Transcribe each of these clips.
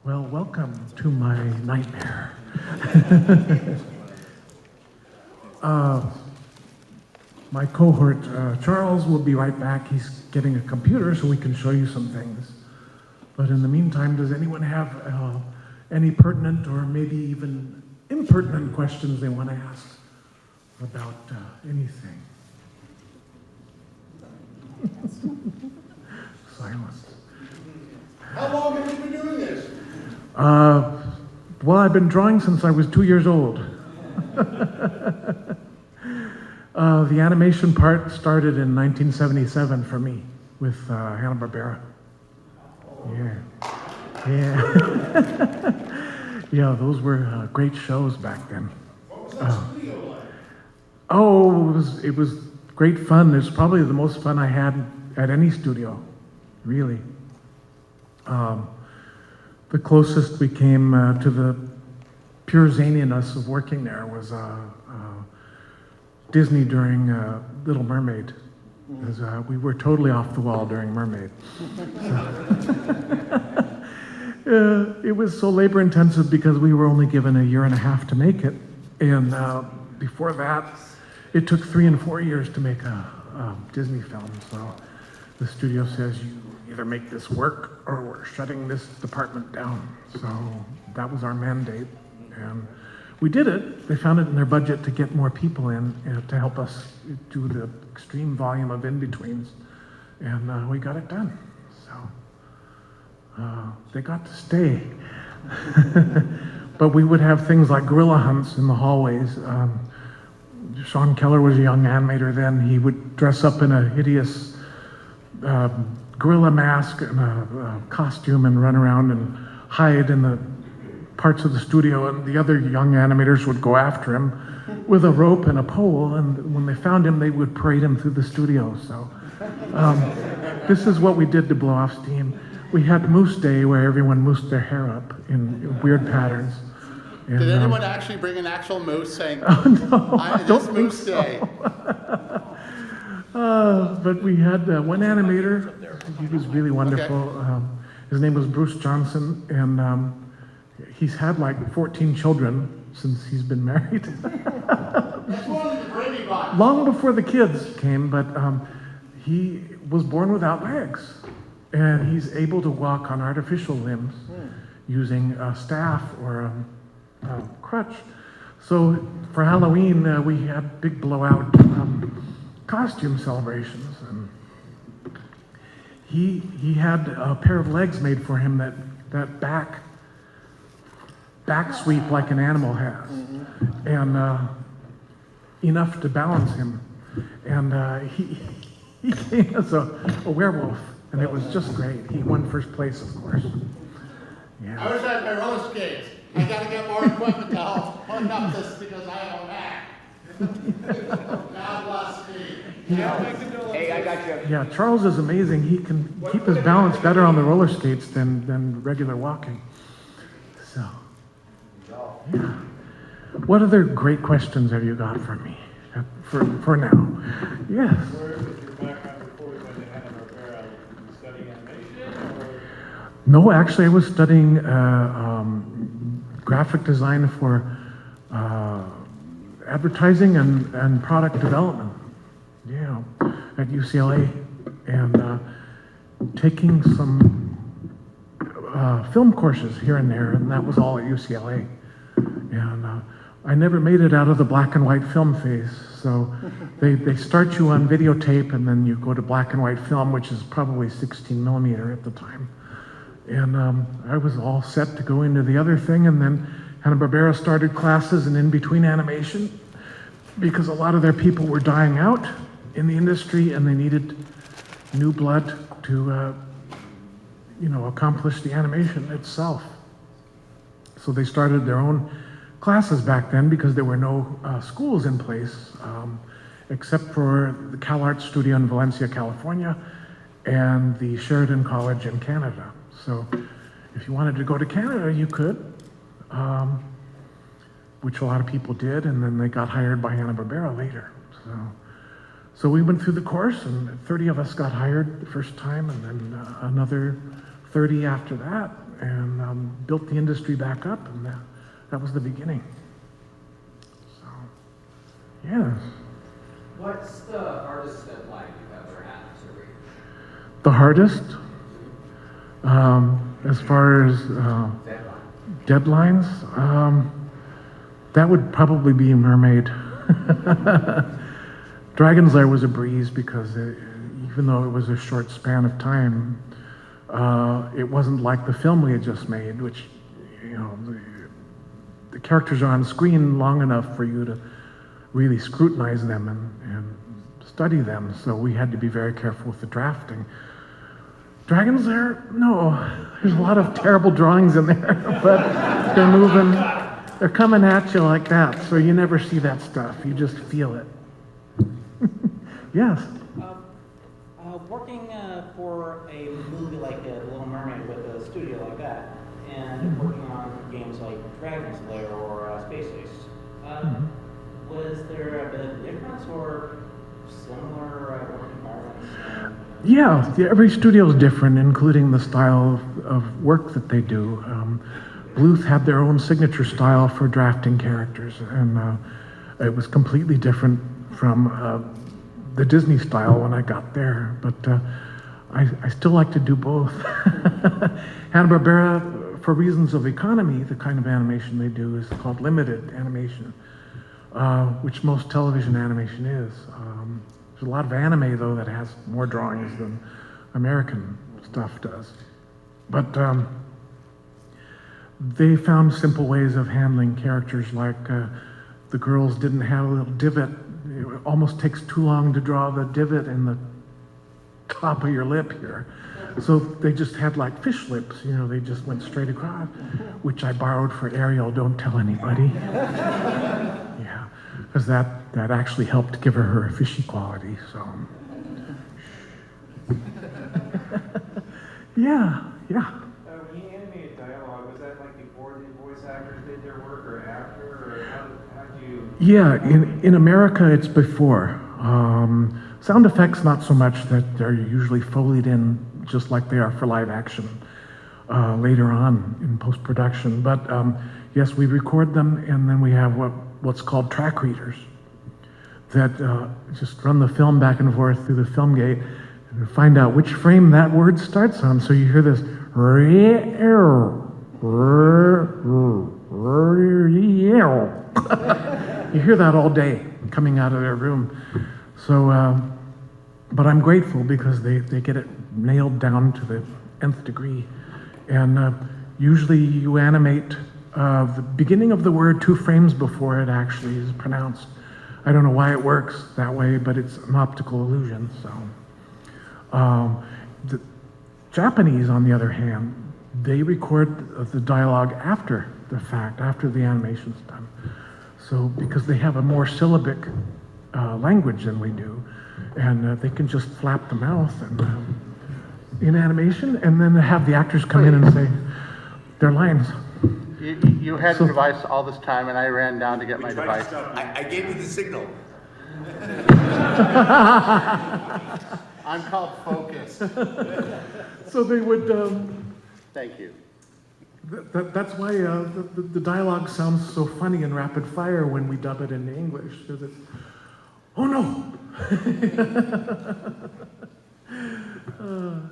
Well, welcome to my nightmare. My cohort, Charles, will be right back. He's getting a computer so we can show you some things. But in the meantime, does anyone have any pertinent or maybe even impertinent questions they want to ask about anything? Silence. How long have you been doing this? Well, I've been drawing since I was 2 years old. The animation part started in 1977 for me with Hanna-Barbera. Yeah. Yeah, those were great shows back then. What was that studio like? Oh, it was great fun. It's probably the most fun I had at any studio, really. The closest we came to the pure zaniness of working there was Disney during Little Mermaid, because we were totally off the wall during Mermaid. It was so labor intensive because we were only given a year and a half to make it, and before that, it took 3 and 4 years to make a Disney film. So the studio says, you either make this work or we're shutting this department down. So that was our mandate, and we did it. They found it in their budget to get more people in to help us do the extreme volume of in-betweens, and we got it done. So they got to stay. But we would have things like gorilla hunts in the hallways. Sean Keller was a young animator then. He would dress up in a hideous gorilla mask and a costume and run around and hide in the parts of the studio, and the other young animators would go after him with a rope and a pole, and when they found him, they would parade him through the studio. So this is what we did to blow off steam. We had Moose Day, where everyone moosed their hair up in weird patterns. And, Did anyone actually bring an actual moose saying, oh, no, I it's don't think Moose so. Day? But we had one animator. He was really wonderful. Okay. His name was Bruce Johnson, and he's had like 14 children since he's been married. That's one of the Brady Bunch. Long before the kids came, but he was born without legs, and he's able to walk on artificial limbs using a staff or a crutch. So for Halloween, we had big blowout costume celebrations, and he had a pair of legs made for him that back sweep like an animal has, and enough to balance him. And he came as a werewolf, and it was just great. He won first place, of course. Yeah. I wish I had my roller skates. I gotta get more equipment to help hook up this because I have a Mac. God bless me. Hey, I got you. Yeah, Charles is amazing. He can keep his balance better on the roller skates than regular walking. So, yeah. What other great questions have you got for me? For now? Yes. Where was your background before we went to Hanna-Barbera? Were you studying animation, or? No, actually, I was studying graphic design for advertising and product development. Yeah, at UCLA, and taking some film courses here and there, and that was all at UCLA. And I never made it out of the black and white film phase. So they start you on videotape, and then you go to black and white film, which is probably 16 millimeter at the time. And I was all set to go into the other thing, and then Hanna-Barbera started classes in in-between animation because a lot of their people were dying out in the industry, and they needed new blood to, accomplish the animation itself. So they started their own classes back then because there were no schools in place, except for the CalArts studio in Valencia, California, and the Sheridan College in Canada. So if you wanted to go to Canada, you could, which a lot of people did, and then they got hired by Hanna-Barbera later. So we went through the course, and 30 of us got hired the first time, and then another 30 after that, and built the industry back up, and that was the beginning. So, yes. What's the hardest deadline you've ever had to reach? The hardest, as far as deadlines, that would probably be Mermaid. Dragon's Lair was a breeze because even though it was a short span of time, it wasn't like the film we had just made, which, you know, the characters are on screen long enough for you to really scrutinize them and study them, so we had to be very careful with the drafting. Dragon's Lair, no, there's a lot of terrible drawings in there, but they're moving, they're coming at you like that, so you never see that stuff, you just feel it. Yes? Working for a movie like Little Mermaid with a studio like that, and working on games like Dragon's Lair or Space Ace, was there a bit of difference or similar work environments? Yeah, every studio is different, including the style of work that they do. Bluth had their own signature style for drafting characters, and it was completely different from the Disney style when I got there, but I still like to do both. Hanna-Barbera, for reasons of economy, the kind of animation they do is called limited animation, which most television animation is. There's a lot of anime, though, that has more drawings than American stuff does. But they found simple ways of handling characters, like the girls didn't have a little divot. It almost takes too long to draw the divot in the top of your lip here. So they just had like fish lips, you know, they just went straight across, which I borrowed for Ariel, don't tell anybody. Yeah, because that actually helped give her fishy quality, so. Yeah. When you animated dialogue, was that like before the voice actors did their work or after, or how do you? Yeah, in America it's before. Sound effects not so much, that they're usually Foleyed in just like they are for live action later on in post-production. But yes, we record them, and then we have what's called track readers that just run the film back and forth through the film gate and find out which frame that word starts on. So you hear this, you hear that all day coming out of their room. So, but I'm grateful because they get it nailed down to the nth degree. And usually you animate the beginning of the word 2 frames before it actually is pronounced. I don't know why it works that way, but it's an optical illusion. So, the Japanese, on the other hand, they record the dialogue after the fact, after the animation's done. So, because they have a more syllabic language than we do, and they can just flap the mouth and in animation, and then have the actors come in and say their lines. You had a device all this time, and I ran down to get my device. I gave you the signal. I'm called Focus. So they would. Thank you. That's why the dialogue sounds so funny and rapid fire when we dub it into English. Because it's, oh no!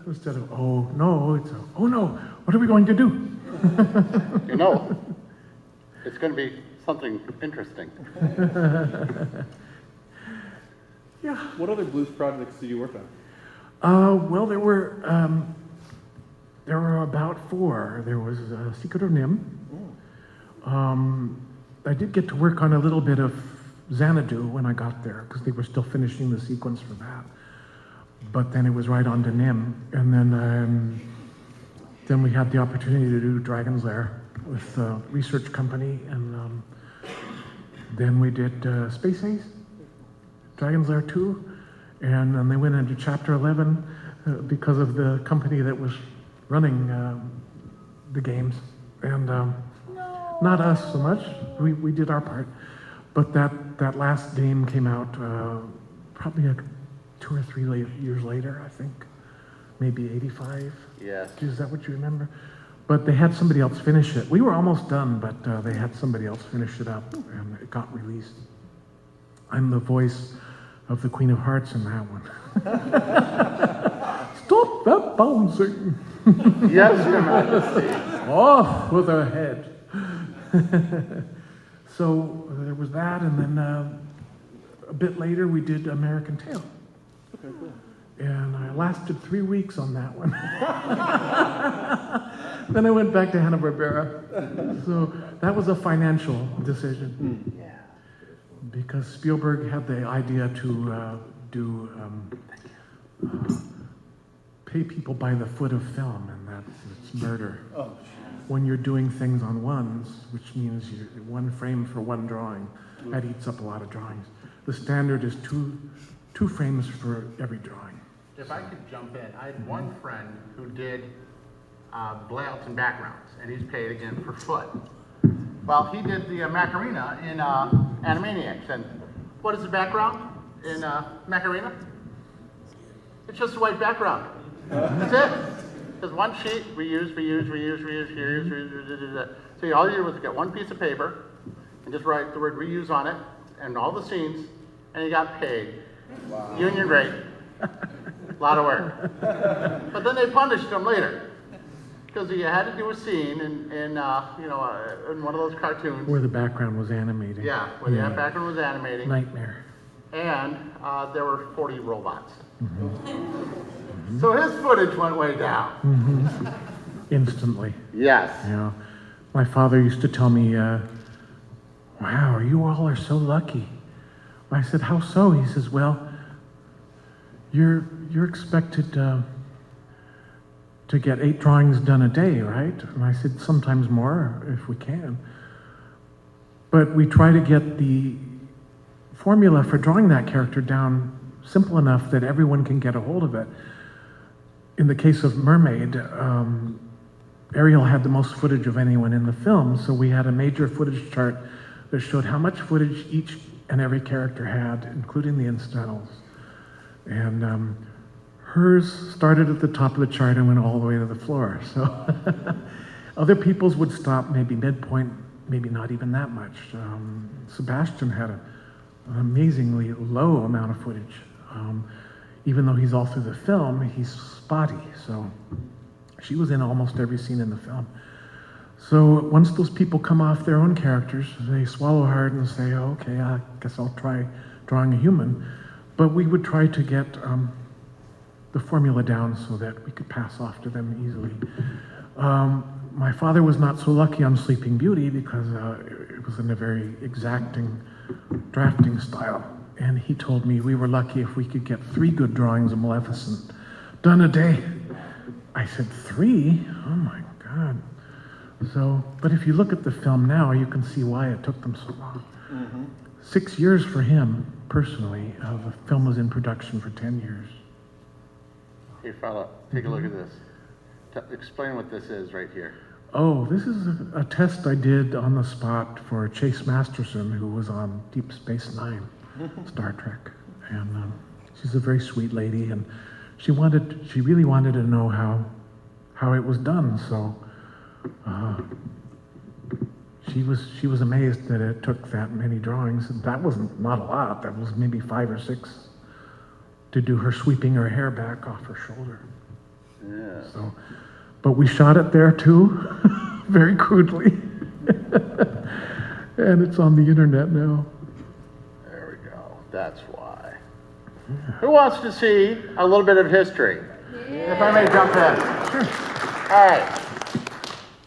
Instead of oh no, it's oh no, what are we going to do? You know, it's going to be something interesting. Yeah. What other Bluth projects did you work on? Well, there were about 4. There was Secret of Nimh. I did get to work on a little bit of Xanadu when I got there, because they were still finishing the sequence for that. But then it was right on to Nimh, and then we had the opportunity to do Dragon's Lair with a research company, and then we did Space Ace, Dragon's Lair 2, and then they went into Chapter 11 because of the company that was running the games, and not us so much. We did our part, but that last game came out probably 2 or 3 years later, I think, maybe 85. Yes. Is that what you remember? But they had somebody else finish it. We were almost done, but they had somebody else finish it up, and it got released. I'm the voice of the Queen of Hearts in that one. Stop that bouncing! Yes, Your Majesty. Off with her head. So there was that, and then a bit later we did American Tail. Okay, cool. And I lasted 3 weeks on that one. Then I went back to Hanna-Barbera. So that was a financial decision. Because Spielberg had the idea to pay people by the foot of film, and it's murder. Oh, When you're doing things on ones, which means you're one frame for one drawing, that eats up a lot of drawings. The standard is two frames for every drawing. If I could jump in, I had one friend who did layouts and backgrounds, and he's paid again per foot. Well, he did the Macarena in Animaniacs, and what is the background in Macarena? It's just a white background. That's it. There's one sheet, reuse. So all you do was get one piece of paper and just write the word reuse on it and all the scenes, and you got paid. Wow. Union rate. A lot of work. But then they punished him later because he had to do a scene in one of those cartoons. Where the background was animated. Yeah, where the background was animating. Nightmare. And there were 40 robots. So his footage went way down. Instantly. Yes. Yeah. My father used to tell me, wow, you all are so lucky. I said, how so? He says, well, you're expected to get 8 drawings done a day, right? And I said, sometimes more if we can. But we try to get the formula for drawing that character down simple enough that everyone can get a hold of it. In the case of Mermaid, Ariel had the most footage of anyone in the film, so we had a major footage chart that showed how much footage each and every character had, including the incidentals. And hers started at the top of the chart and went all the way to the floor. So other people's would stop maybe midpoint, maybe not even that much. Sebastian had an amazingly low amount of footage. Even though he's all through the film, he's spotty. So she was in almost every scene in the film. So once those people come off their own characters, they swallow hard and say, oh, okay, I guess I'll try drawing a human. But we would try to get the formula down so that we could pass off to them easily. My father was not so lucky on Sleeping Beauty because it was in a very exacting drafting style. And he told me we were lucky if we could get 3 good drawings of Maleficent done a day. I said, 3? Oh my God. So, but if you look at the film now, you can see why it took them so long. 6 years for him, personally. The film was in production for 10 years. Hey, fella, take a look at this. Explain what this is right here. Oh, this is a test I did on the spot for Chase Masterson, who was on Deep Space Nine, Star Trek. And she's a very sweet lady, and she really wanted to know how it was done. So she was amazed that it took that many drawings. That wasn't not a lot. That was maybe 5 or 6 to do her sweeping her hair back off her shoulder. Yeah. So, but we shot it there too, very crudely, and it's on the internet now. There we go. That's why. Who wants to see a little bit of history? If I may jump in. Sure. All right.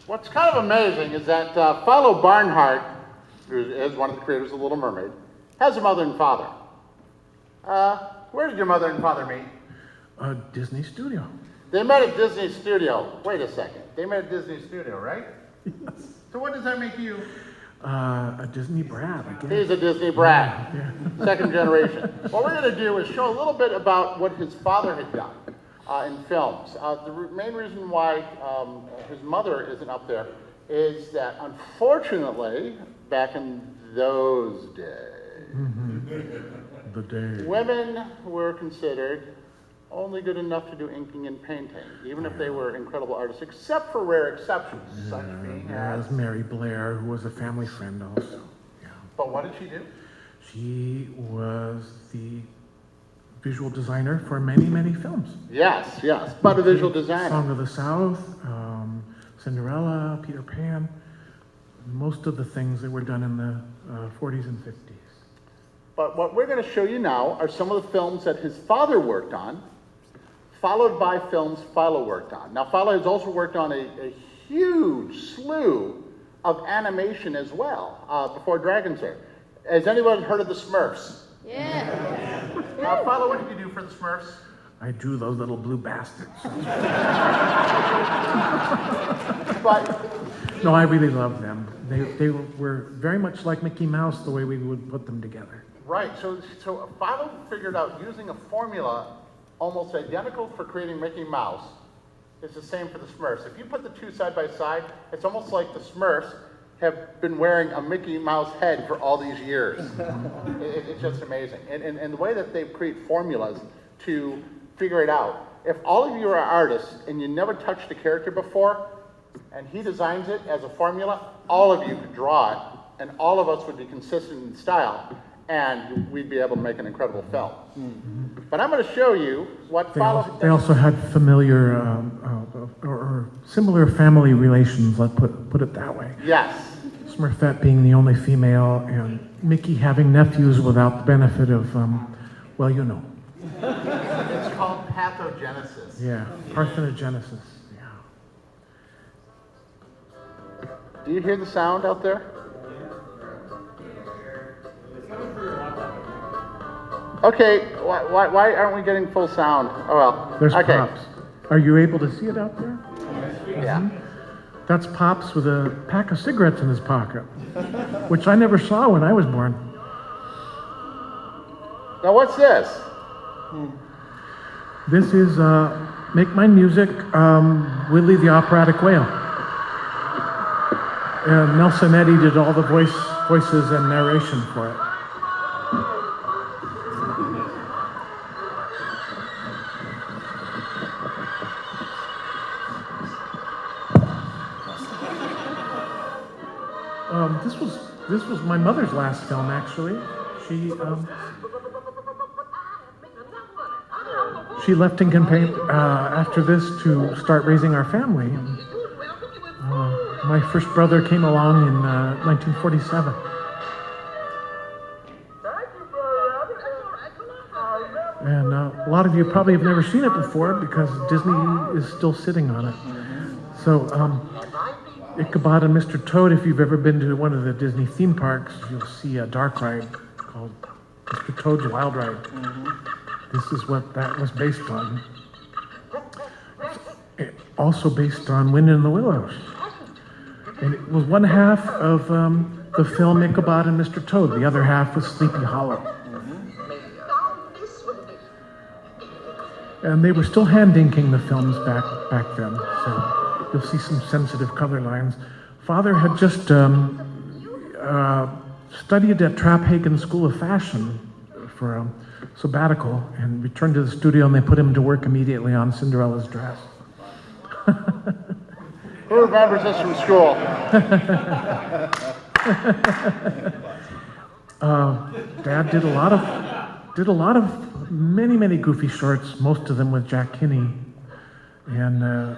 What's kind of amazing is that Philo Barnhart, who is one of the creators of Little Mermaid, has a mother and father. Where did your mother and father meet? Disney Studio. They met at Disney Studio. Wait a second. They met at Disney Studio, right? Yes. So what does that make you? A Disney brat, I guess. He's a Disney brat. Yeah. Second generation. What we're going to do is show a little bit about what his father had done in films. The main reason why his mother isn't up there is that, unfortunately, back in those days, The day. women were considered only good enough to do inking and painting, even if they were incredible artists, except for rare exceptions, such being as... As Mary Blair, who was a family friend also. Yeah. But what did she do? She was the visual designer for many, many films. Yes, yes, but a visual designer. Song of the South, Cinderella, Peter Pan, most of the things that were done in the 40s and 50s. But what we're going to show you now are some of the films that his father worked on, followed by films Philo worked on. Now, Philo has also worked on a huge slew of animation as well, before Dragons Lair. Has anyone heard of the Smurfs? Yeah. Now, Philo, what did you do for the Smurfs? I drew those little blue bastards. But No, I really love them. They were very much like Mickey Mouse, the way we would put them together. right, so Philo figured out using a formula almost identical for creating Mickey Mouse is the same for the Smurfs. If you put the two side by side, it's almost like the Smurfs have been wearing a Mickey Mouse head for all these years. It's just amazing. And the way that they create formulas to figure it out. If all of you are artists and you never touched a character before, and he designs it as a formula, all of you could draw it, and all of us would be consistent in style, and we'd be able to make an incredible film. Mm-hmm. But I'm going to show you what They also had familiar or similar family relations, let's put it that way. Yes. Smurfette being the only female, and Mickey having nephews without the benefit of, well, you know. It's called pathogenesis. Yeah, parthenogenesis. Yeah. Do you hear the sound out there? Okay, why aren't we getting full sound? Oh well. There's okay. Pops. Are you able to see it out there? Yeah. That's Pops with a pack of cigarettes in his pocket, which I never saw when I was born. Now what's this? This is Make Mine Music, Willie the Operatic Whale. And Nelson Eddy did all the voices and narration for it. This was my mother's last film, actually. She left and campaigned after this to start raising our family. And, my first brother came along in 1947. And a lot of you probably have never seen it before because Disney is still sitting on it. So, Ichabod and Mr. Toad, if you've ever been to one of the Disney theme parks, you'll see a dark ride called Mr. Toad's Wild Ride. This is what that was based on. It's also based on Wind in the Willows. And it was one half of the film Ichabod and Mr. Toad. The other half was Sleepy Hollow. And they were still hand inking the films back then. So you'll see some sensitive color lines. Father had just studied at Traphagen School of Fashion for a sabbatical and returned to the studio, and they put him to work immediately on Cinderella's dress. Who remembers this from school? Dad did a lot of many goofy shorts, most of them with Jack Kinney, and a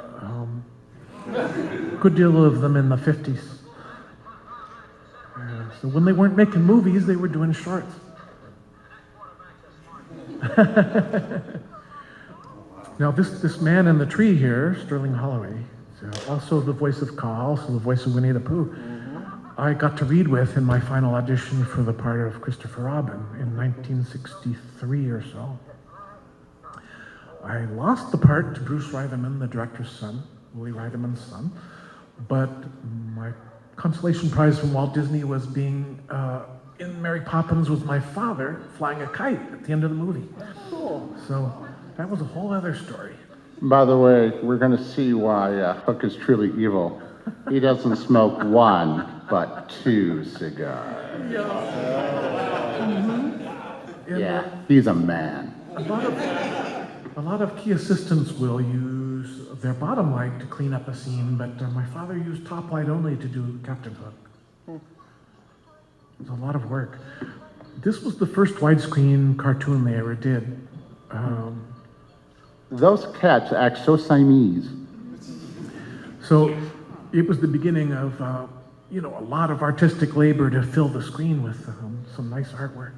good deal of them in the 50s. So when they weren't making movies, they were doing shorts. Now this man in the tree here, Sterling Holloway, also the voice of Kaa, also the voice of Winnie the Pooh, I got to read with in my final audition for the part of Christopher Robin in 1963 or so. I lost the part to Bruce Reitherman, the director's son, Willie Reitherman's son, but my consolation prize from Walt Disney was being in Mary Poppins with my father flying a kite at the end of the movie. Cool. So that was a whole other story. By the way, we're going to see why Hook is truly evil. He doesn't smoke one, but two cigars. Yeah, he's a man. A lot of key assistants will use their bottom light to clean up a scene, but my father used top light only to do Captain Hook. It was a lot of work. This was the first widescreen cartoon they ever did. Those cats act so Siamese. So it was the beginning of, a lot of artistic labor to fill the screen with some nice artwork.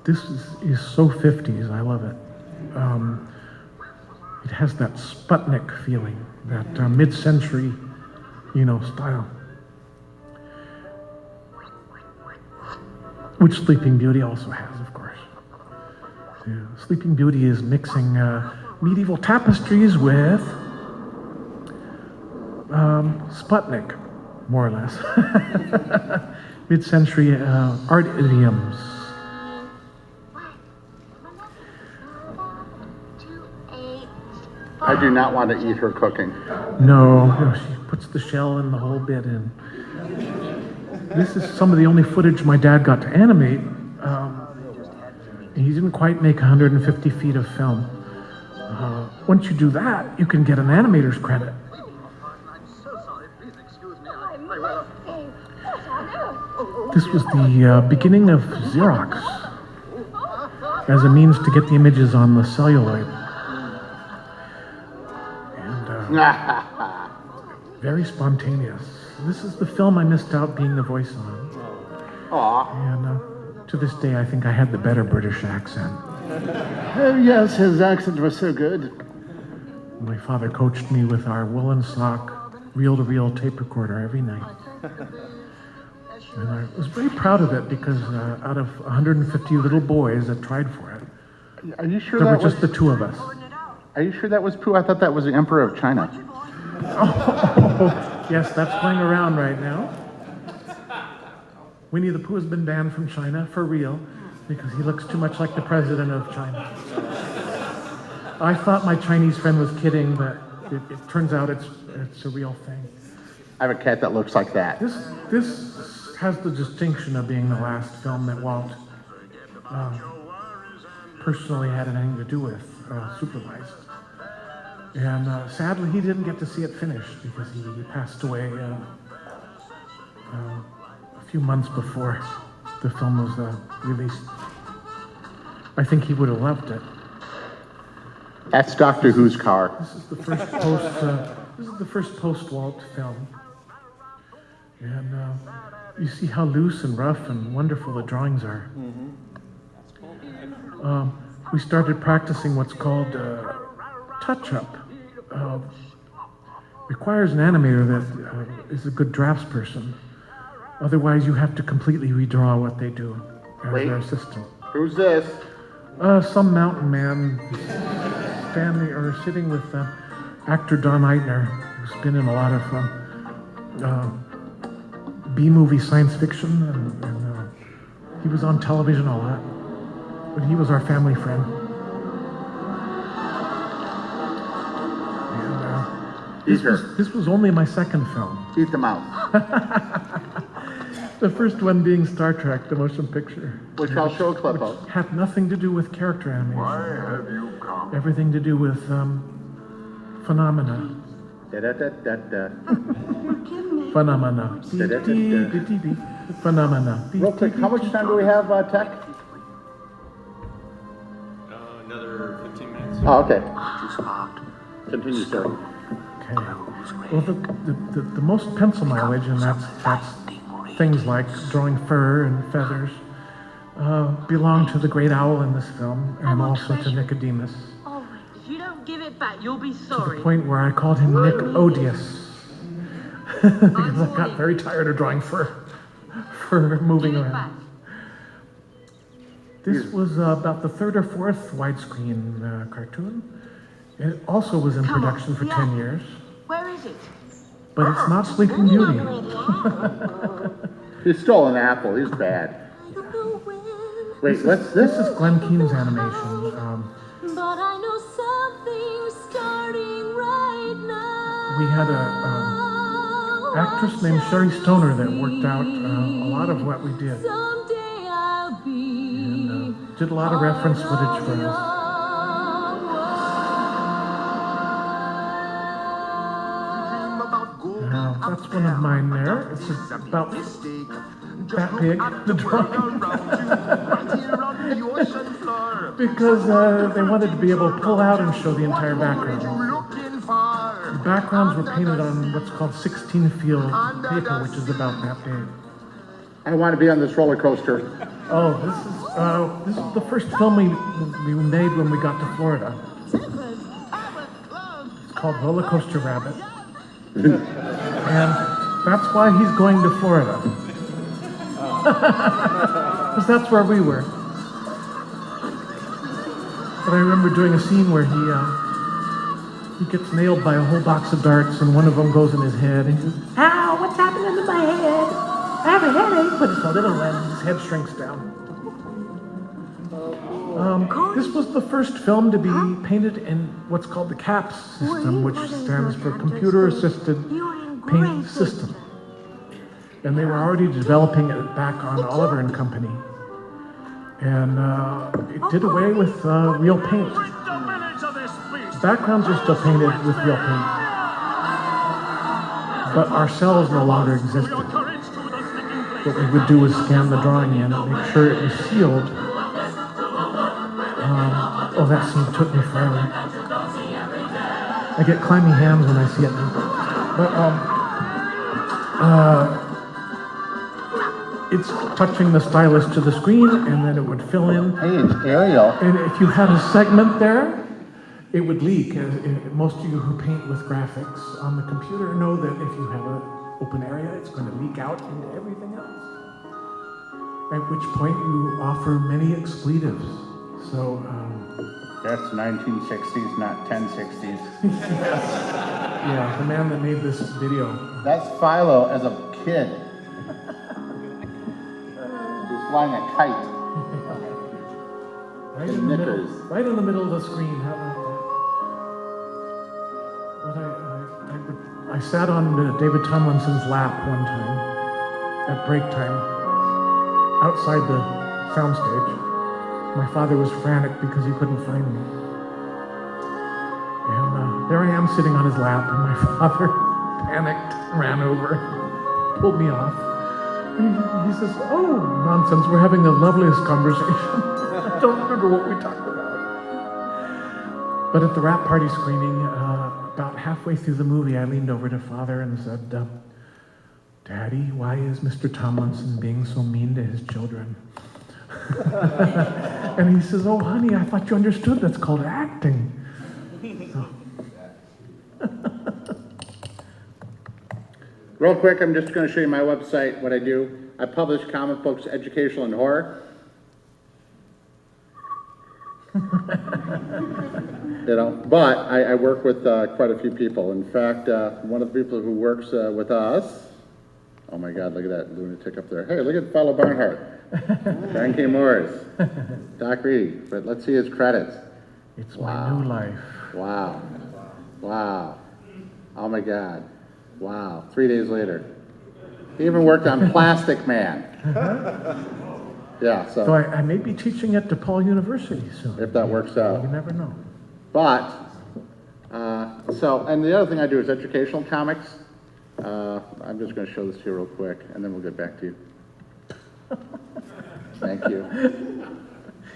This is so 50s, I love it. It has that Sputnik feeling, that mid-century, style. Which Sleeping Beauty also has, of course. Yeah. Sleeping Beauty is mixing medieval tapestries with Sputnik, more or less. Mid-century art idioms. I do not want to eat her cooking. No, she puts the shell and the whole bit in. This is some of the only footage my dad got to animate. He didn't quite make 150 feet of film. Once you do that, you can get an animator's credit. This was the beginning of Xerox as a means to get the images on the celluloid. And very spontaneous. This is the film I missed out being the voice on. Aw. And to this day, I think I had the better British accent. Oh, yes, his accent was so good. My father coached me with our woolen sock, reel-to-reel tape recorder every night. And I was very proud of it because out of 150 little boys that tried for it, Are you sure there that were was... just the two of us. Are you sure that was Pooh? I thought that was the Emperor of China. Oh, yes, that's going around right now. Winnie the Pooh has been banned from China for real because he looks too much like the president of China. I thought my Chinese friend was kidding, but it turns out it's a real thing. I have a cat that looks like that. This has the distinction of being the last film that Walt personally had anything to do with, supervised. And sadly, he didn't get to see it finished because he passed away a few months before the film was released. I think he would have loved it. That's Doctor Who's car. This is the first post-Walt film. And you see how loose and rough and wonderful the drawings are. We started practicing what's called touch-up. Requires an animator that is a good draftsperson. Otherwise, you have to completely redraw what they do as their assistant. Who's this? Some mountain man standing or sitting with actor Don Eitner, who's been in a lot of B-movie science fiction, and he was on television a lot. But he was our family friend. And this was only my second film. Eat the mouth. The first one being Star Trek, the motion picture. Which I'll show a clip of. Had nothing to do with character animation. Why have you come? Everything to do with phenomena. Da-da-da-da-da. Phenomena. Phenomena. Real quick, how much time do we have, Tech? Another 15 minutes. Oh, okay. Continue, sir. Okay. Well, the most pencil mileage, and that's things like drawing fur and feathers, belong to the great owl in this film, and also to Nicodemus. Oh, if you don't give it back, you'll be To sorry. the point where I called him Nick Odious. Because I got very tired of drawing fur moving Give it back. around. This was about the third or fourth widescreen cartoon. It also was in Come on, production for yeah. 10 years, Where is it? but it's not Sleeping Beauty. He stole an apple. He's bad. Wait, what's This this? is Glenn Keane's animation. But I know something's starting right now. We had a actress named Sherry Stoner that worked out a lot of what we did. Someday I'll be And did a lot of reference footage for us. That's one of mine there. It's about that big, the drawing. Because they wanted to be able to pull out and show the entire background. The backgrounds were painted on what's called 16 field paper, which is about that big. I want to be on this roller coaster. Oh, this is the first film we made when we got to Florida. It's called Roller Coaster Rabbit. And that's why he's going to Florida. Because that's where we were. But I remember doing a scene where he gets nailed by a whole box of darts, and one of them goes in his head, and he says, "Ow, what's happening to my head? I have a headache," but it's a little one. His head shrinks down. This was the first film to be painted in what's called the CAPS system, which stands for Computer Assisted Paint System. And they were already developing it back on Oliver and Company. And it did away with real paint. Backgrounds are still painted with real paint. But our cells no longer existed. What we would do was scan the drawing in and make sure it was sealed. Oh, that scene took me forever. I get clammy hands when I see it now. But it's touching the stylus to the screen, and then it would fill in. Hey, it's Ariel. And if you had a segment there, it would leak. Most of you who paint with graphics on the computer know that if you have an open area, it's going to leak out into everything else. At which point you offer many expletives. So, That's 1960s, not 1060s. yeah, the man that made this video. That's Philo as a kid. He's flying a kite. Right In in the middle, knickers. right in the middle of the screen. How about that? But I sat on David Tomlinson's lap one time at break time outside the soundstage. My father was frantic because he couldn't find me. And there I am sitting on his lap, and my father panicked, ran over, pulled me off. And he says, "Oh, nonsense, we're having the loveliest conversation." I don't remember what we talked about. But at the wrap party screening, about halfway through the movie, I leaned over to Father and said, "Daddy, why is Mr. Tomlinson being so mean to his children?" And he says, "Oh, honey, I thought you understood. That's called acting." So. Real quick, I'm just going to show you my website, what I do. I publish comic books, educational, and horror. But I work with quite a few people. In fact, one of the people who works with us, oh my God, look at that lunatic up there. Hey, look at Philo Barnhart. Frank K. Morris, Doc Reed, but let's see his credits. It's my new life. Wow. Wow. Oh my God. Wow. 3 days later. He even worked on Plastic Man. Yeah, So I may be teaching at DePaul University soon. if that works out. You never know. But, and the other thing I do is educational comics. I'm just going to show this to you real quick, and then we'll get back to you. Thank you.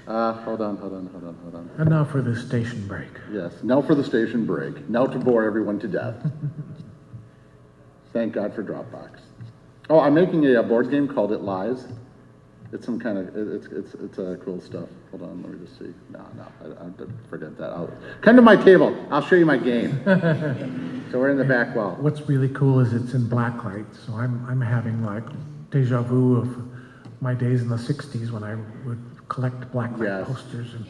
Hold on. And now for the station break. Yes, now for the station break. Now to bore everyone to death. Thank God for Dropbox. Oh, I'm making a board game called It Lies. It's some kind of, it's cool stuff. Hold on, let me just see. No, I forget that. Come to my table. I'll show you my game. So we're in the back wall. What's really cool is it's in blacklight, so I'm having like deja vu of my days in the 60s when I would collect blacklight Yes. posters. And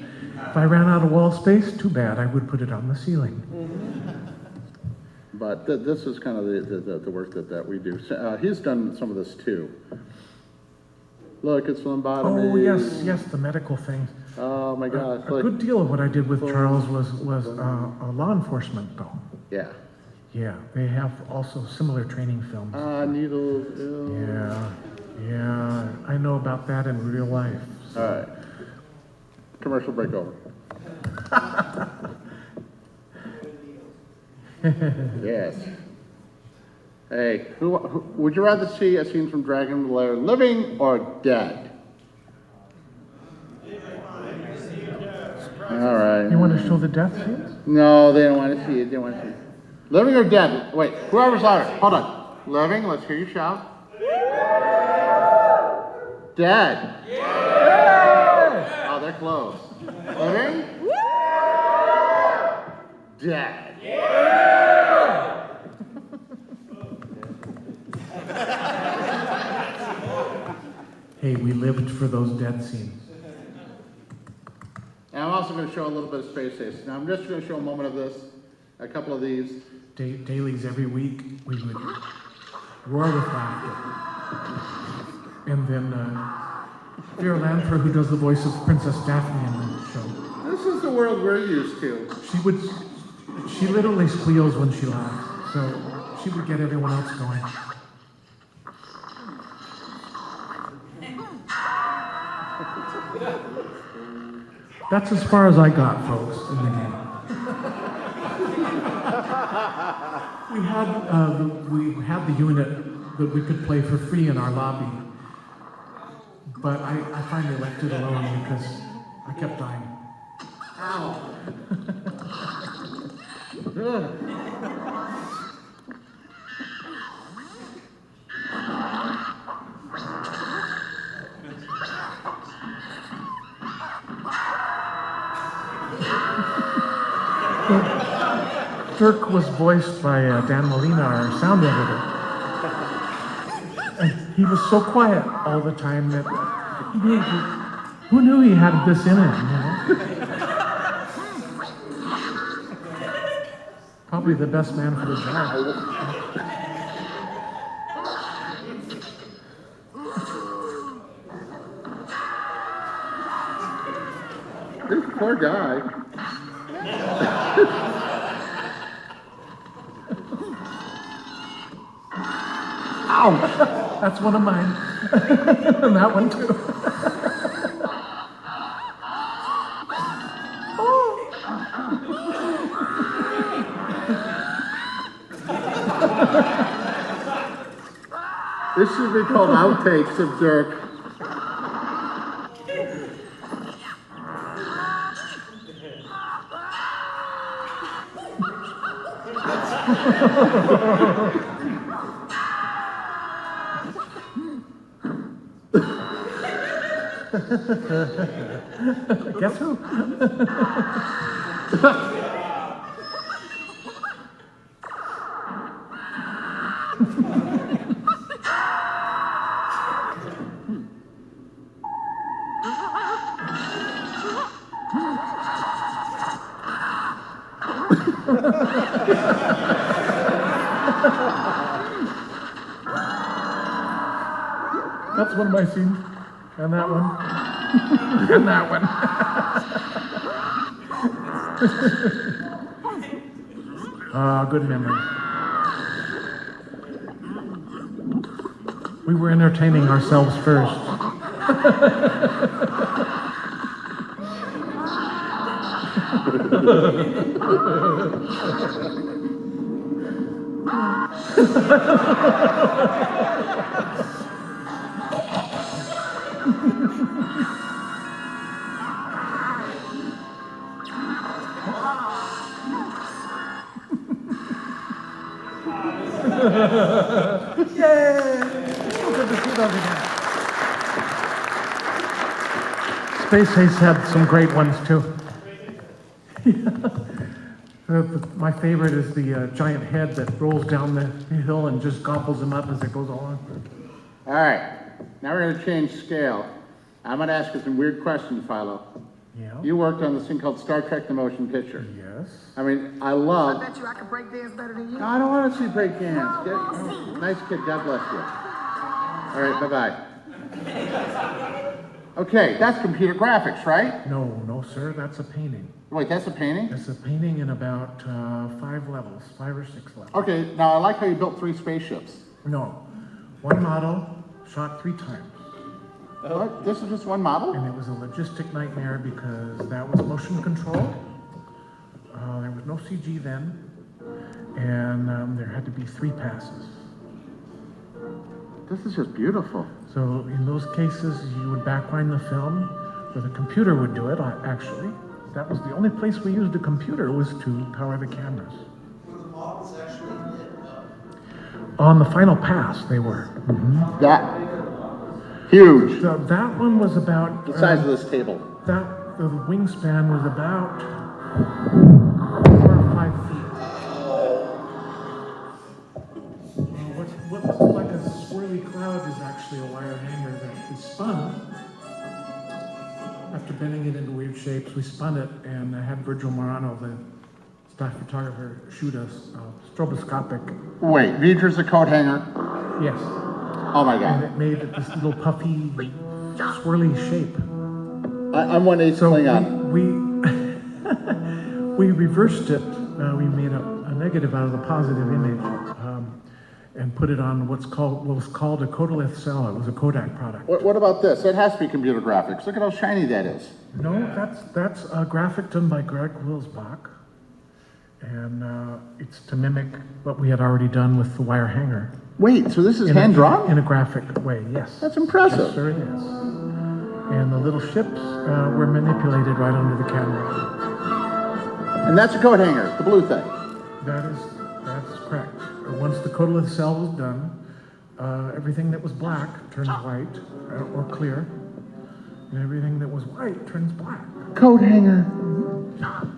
if I ran out of wall space, too bad, I would put it on the ceiling. But this is kind of the work that we do. He's done some of this too. Look, it's phlebotomy. Oh, yes, the medical things. Oh my gosh. A good deal of what I did with Charles was law enforcement, though. Yeah. Yeah, they have also similar training films. Needles. Ew. Yeah, I know about that in real life. All right. Commercial break over. Yes. Hey, who would you rather see a scene from Dragon Lair living or dead? All right. You want to show the death scenes? No, they don't want to see it. They don't want to see it. Living or dead? Wait, whoever's louder. Hold on. Living, let's hear you shout. Dead. Yeah. Oh, they're close. Living? Dead. Yeah. Hey, we lived for those death scenes. And I'm also going to show a little bit of Space Ace. Now, I'm just going to show a moment of this, a couple of these. Dailies every week, we would roar with laughter. And then Vera Lanford, who does the voice of Princess Daphne in the show. This is the world we're used to. She literally squeals when she laughs, so she would get everyone else going. That's as far as I got, folks, in the game. We had the unit that we could play for free in our lobby, but I finally left it alone because I kept dying. Ow. Dirk was voiced by Dan Molina, our sound editor. And he was so quiet all the time that who knew he had this in him, you know? Probably the best man for the job. This poor guy. Ow! That's one of mine. And that one too. This should be called outtakes of Dirk. Guess who? That's one of my scenes. And that one. And that one. Good memory. We were entertaining ourselves first. Yay! So good to see those again. Space Ace had some great ones too. My favorite is the giant head that rolls down the hill and just gobbles them up as it goes along. All right, now we're going to change scale. I'm going to ask you some weird questions, Philo. Yeah. You worked on this thing called Star Trek: The Motion Picture. Yes. I mean, I love. I bet you I can break dance better than you. No, I don't want to see break dance. Nice kid. God bless you. All right. Bye-bye. Okay, that's computer graphics, right? No, sir. That's a painting. Wait, that's a painting? It's a painting in about 5 levels, 5 or 6 levels. Okay, now I like how you built 3 spaceships. No, one model shot 3 times. What? This is just one model? And it was a logistic nightmare because that was motion control. There was no CG then, and there had to be 3 passes. This is just beautiful. So in those cases, you would backwind the film, or the computer would do it, actually. That was the only place we used a computer, was to power the cameras. Were the models actually lit up? On the final pass, they were. That, huge. So that one was about... The size of this table. The wingspan was about 4 or 5 feet. What looks like a swirly cloud is actually a wire hanger that we spun. After bending it into weird shapes, we spun it, and I had Virgil Morano, the staff photographer, shoot us stroboscopic. Wait, V'ger's a coat hanger? Yes. Oh my And God. it made it this little puffy, swirly shape. I'm 1/8 So Klingon. we reversed it. We made a negative out of the positive image and put it on what was called a Kodalith cell. It was a Kodak product. What about this? That has to be computer graphics. Look at how shiny that is. No, that's a graphic done by Greg Wilsbach, and it's to mimic what we had already done with the wire hanger. Wait, so this is In a- hand drawn? In a graphic way, yes. That's impressive. Yes, sir, it is. And the little ships were manipulated right under the camera. And that's a coat hanger, the blue thing. That's correct. Once the Kodalith cell was done, everything that was black turns white or clear, and everything that was white turns black. Coat hanger.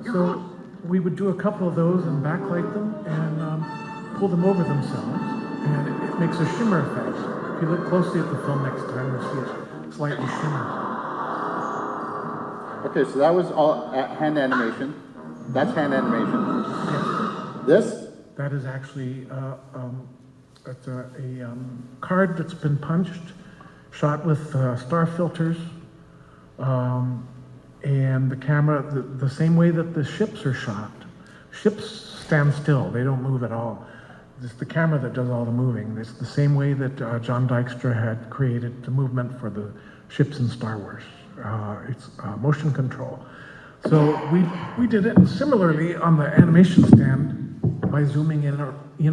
So we would do a couple of those and backlight them and pull them over themselves, and it makes a shimmer effect. If you look closely at the film next time, you'll see it slightly shimmer. Okay, so that was all hand animation. That's hand animation. Yes. This? That is actually it's a card that's been punched, shot with star filters, and the camera, the same way that the ships are shot. Ships stand still, they don't move at all. It's the camera that does all the moving. It's the same way that John Dykstra had created the movement for the ships in Star Wars. It's motion control. So we did it similarly on the animation stand by zooming in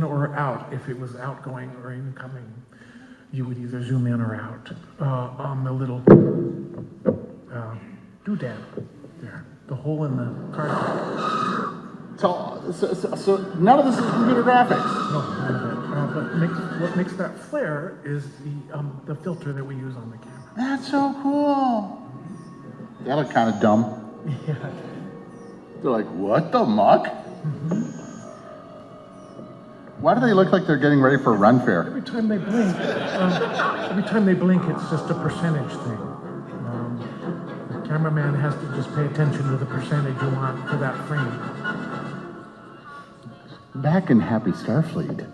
or out. If it was outgoing or incoming, you would either zoom in or out on the little doodad there, the hole in the card. So none of this is computer graphics. No, none of that. But what makes that flare is the filter that we use on the camera. That's so cool. That looked kind of dumb. Yeah. They're like, what the muck? Why do they look like they're getting ready for run fair? Every time they blink, it's just a percentage thing. The cameraman has to just pay attention to the percentage you want for that frame. Back in Happy Starfleet.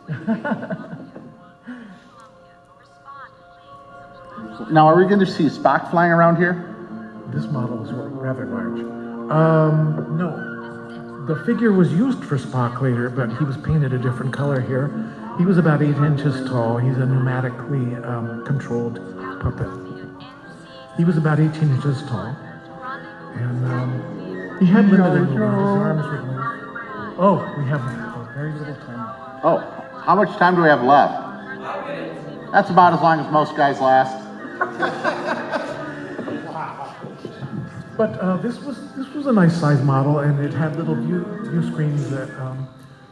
Now, are we going to see Spock flying around here? This model is rather large. No. The figure was used for Spock later, but he was painted a different color here. He was about 8 inches tall. He's a pneumatically controlled puppet. He was about 18 inches tall. And he had limited movement. His arms were moved. Oh, we have very little time. Oh, how much time do we have left? That's about as long as most guys last. But this was a nice size model, and it had little view screens that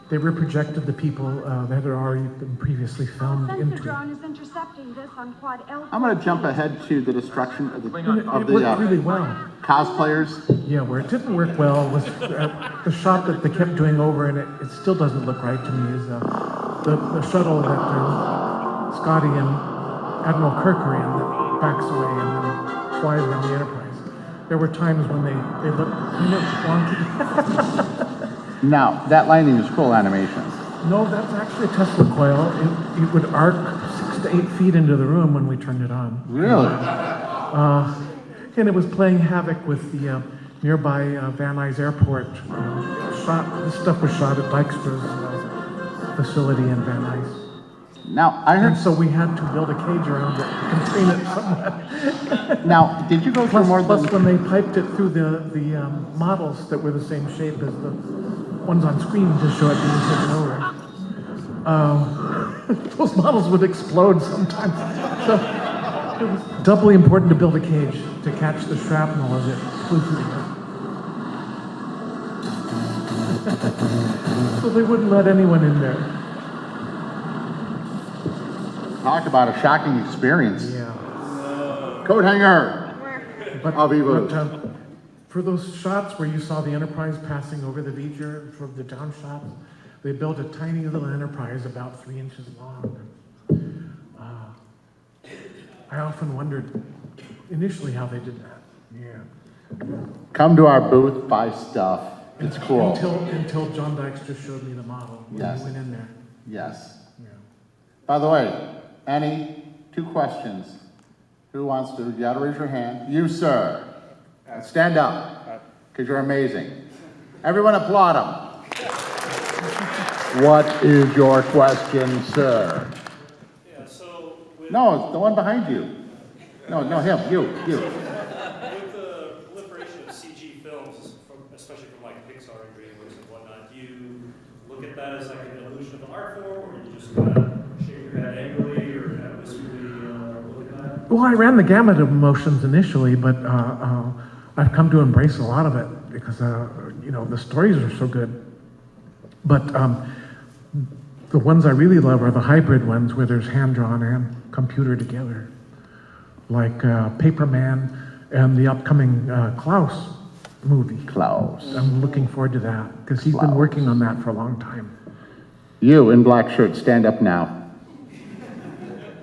they were projected the people that had already been previously filmed Sensor into. drone is intercepting this on quad L. I'm going to jump ahead to the destruction of the It worked really well. cosplayers. Yeah, where it didn't work well was the shot that they kept doing over, and it still doesn't look right to me, is the shuttle that Scotty and Admiral Kirk are in that backs away and then flies around the Enterprise. There were times when they looked kind of wonky. Now, that lightning is cool animation. No, that's actually a Tesla coil. It would arc 6 to 8 feet into the room when we turned it on. Really? And it was playing havoc with the nearby Van Nuys Airport. This stuff was shot at Dykstra's facility in Van Nuys. Now, I And heard, so we had to build a cage around it to contain it somewhat. now, did you go through more Plus, than, when they piped it through the models that were the same shape as the ones on screen to show it being taken over, those models would explode sometimes. So it was doubly important to build a cage to catch the shrapnel as it flew through the air. So they wouldn't let anyone in there. talk about a shocking experience. Yeah. Coat hanger. But, Aviva. but for those shots where you saw the Enterprise passing over the V'ger from the down shots, they built a tiny little Enterprise about 3 inches long. I often wondered initially how they did that. Yeah. Come to our booth, buy stuff. It's cool. Until John Dykes just showed me the model when Yes. we went in there. Yes. Yeah. By the way, Annie, 2 questions. Who wants to, you gotta raise your hand. You, sir. Stand up, because you're amazing. Everyone applaud him. What is your question, sir? Yeah, so with, No, it's the one behind you. No, him, you. with the proliferation of CG films, especially from like Pixar and DreamWorks and whatnot, do you look at that as like an illusion of an art form, or do you just kind of shake your head angrily or kind of wistfully look at that? Well, I ran the gamut of emotions initially, but I've come to embrace a lot of it because, the stories are so good. But the ones I really love are the hybrid ones where there's hand-drawn and computer together, like Paperman and the upcoming Klaus movie. Klaus. I'm looking forward to that because he's been working on that for a long time. You in black shirt, stand up now.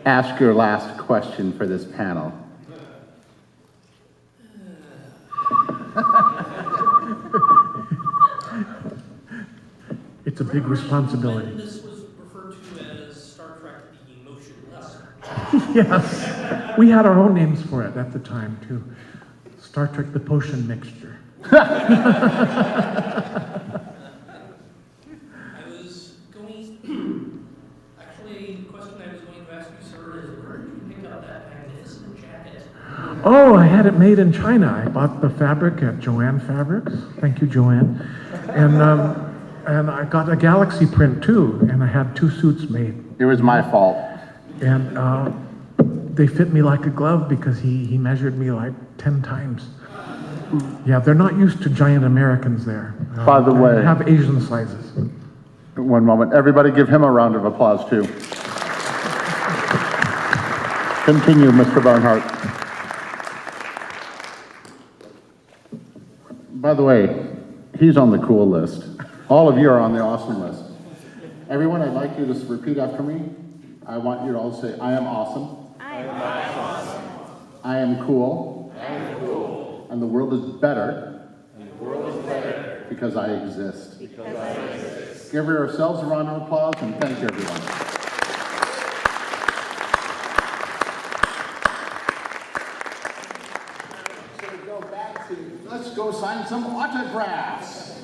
Ask your last question for this panel. It's a big responsibility. This was referred to as Star Trek the Emotionless. Yes, we had our own names for it at the time too. Star Trek: The Potion Mixture. I was going, actually, the question I was going to ask you, sir, is where did you pick up that magnificent jacket? Oh, I had it made in China. I bought the fabric at Joanne Fabrics. Thank you, Joanne. And I got a Galaxy print too, and I had 2 suits made. It was my fault. And they fit me like a glove because he measured me like 10 times. Yeah, they're not used to giant Americans there. By the way- They have Asian sizes. One moment. Everybody give him a round of applause, too. Continue, Mr. Barnhart. By the way, he's on the cool list. All of you are on the awesome list. Everyone, I'd like you to repeat after me. I want you to all say, I am awesome. I am awesome. I am cool. And the world is better. Because I exist. Give yourselves a round of applause and thank everyone. So to go back to, let's go sign some autographs.